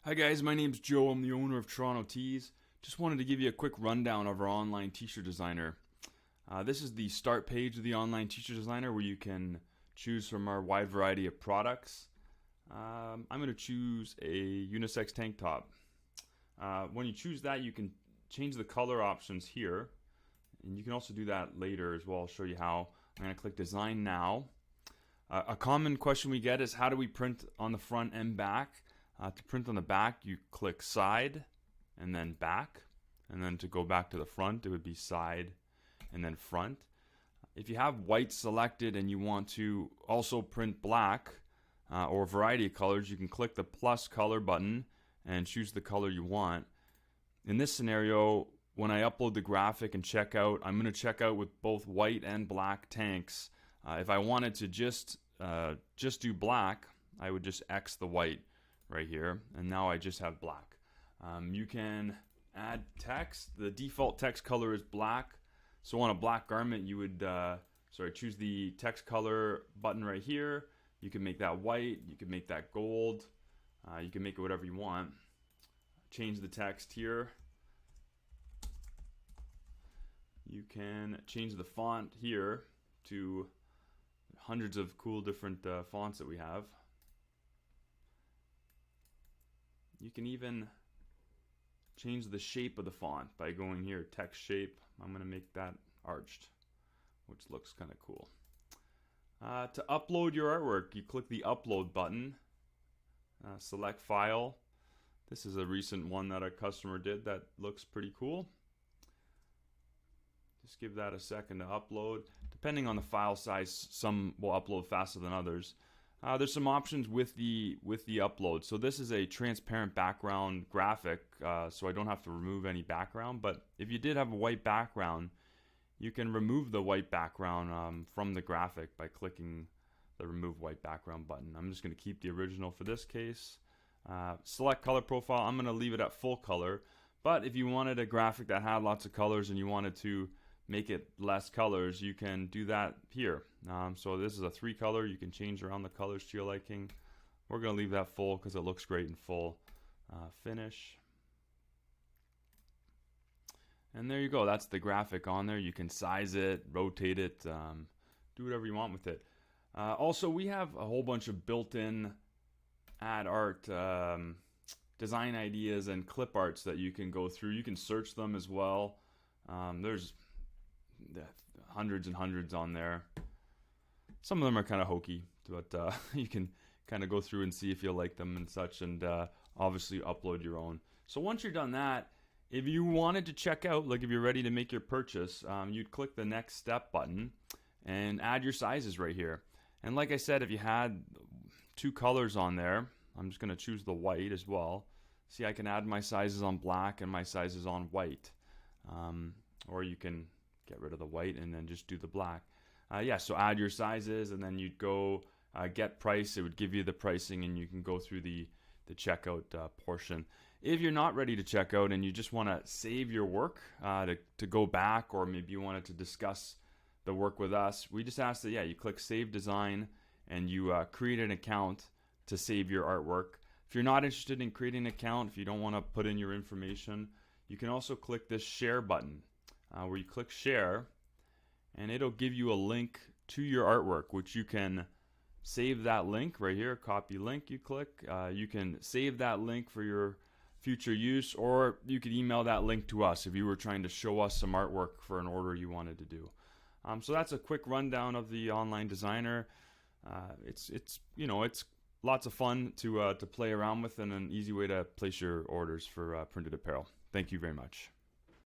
Hi guys, my name's Joe. I'm the owner of Toronto Tees. Just wanted to give you a quick rundown of our online t-shirt designer. This is the start page of the online t-shirt designer where you can choose from our wide variety of products. I'm going to choose a unisex tank top. When you choose that, you can change the color options here, and you can also do that later as well. I'll show you how. I'm going to click design now. A common question we get is how do we print on the front and back? To print on the back, you click side and then back, and then to go back to the front, it would be side and then front. If you have white selected and you want to also print black or a variety of colors, you can click the plus color button and choose the color you want. In this scenario, when I upload the graphic and check out, I'm going to check out with both white and black tanks. If I wanted to just do black, I would just X the white right here, and now I just have black. You can add text. The default text color is black, so on a black garment you would choose the text color button right here. You can make that white, you can make that gold, you can make it whatever you want. Change the text here. You can change the font here to hundreds of cool different fonts that we have. You can even change the shape of the font by going here, text shape. I'm going to make that arched, which looks kind of cool. To upload your artwork, you click the upload button, select file. This is a recent one that a customer did that looks pretty cool. Just give that a second to upload. Depending on the file size, some will upload faster than others. There's some options with the upload. So this is a transparent background graphic, so I don't have to remove any background. But if you did have a white background, you can remove the white background from the graphic by clicking the remove white background button. I'm just going to keep the original for this case. Select color profile. I'm going to leave it at full color. But if you wanted a graphic that had lots of colors and you wanted to make it less colors, you can do that here. So this is a 3 color. You can change around the colors to your liking. We're going to leave that full because it looks great in full. Finish. And there you go. That's the graphic on there. You can size it, rotate it, do whatever you want with it. Also, we have a whole bunch of built-in ad art design ideas and clip arts that you can go through. You can search them as well. There's hundreds and hundreds on there. Some of them are kind of hokey, but you can kind of go through and see if you like them and such, and obviously upload your own. So once you're done that, if you wanted to check out, like if you're ready to make your purchase, you'd click the next step button and add your sizes right here. And like I said, if you had 2 colors on there, I'm just going to choose the white as well. See, I can add my sizes on black and my sizes on white. Or you can get rid of the white and then just do the black. So add your sizes, and then you'd go get price. It would give you the pricing, and you can go through the checkout portion. If you're not ready to check out and you just want to save your work to go back, or maybe you wanted to discuss the work with us, we just ask that you click Save Design and you create an account to save your artwork. If you're not interested in creating an account, if you don't want to put in your information, you can also click this Share button. Where you click share, and it'll give you a link to your artwork, which you can save that link right here. Copy link, you click. You can save that link for your future use, or you could email that link to us if you were trying to show us some artwork for an order you wanted to do. So that's a quick rundown of the online designer. It's lots of fun to play around with, and an easy way to place your orders for printed apparel. Thank you very much.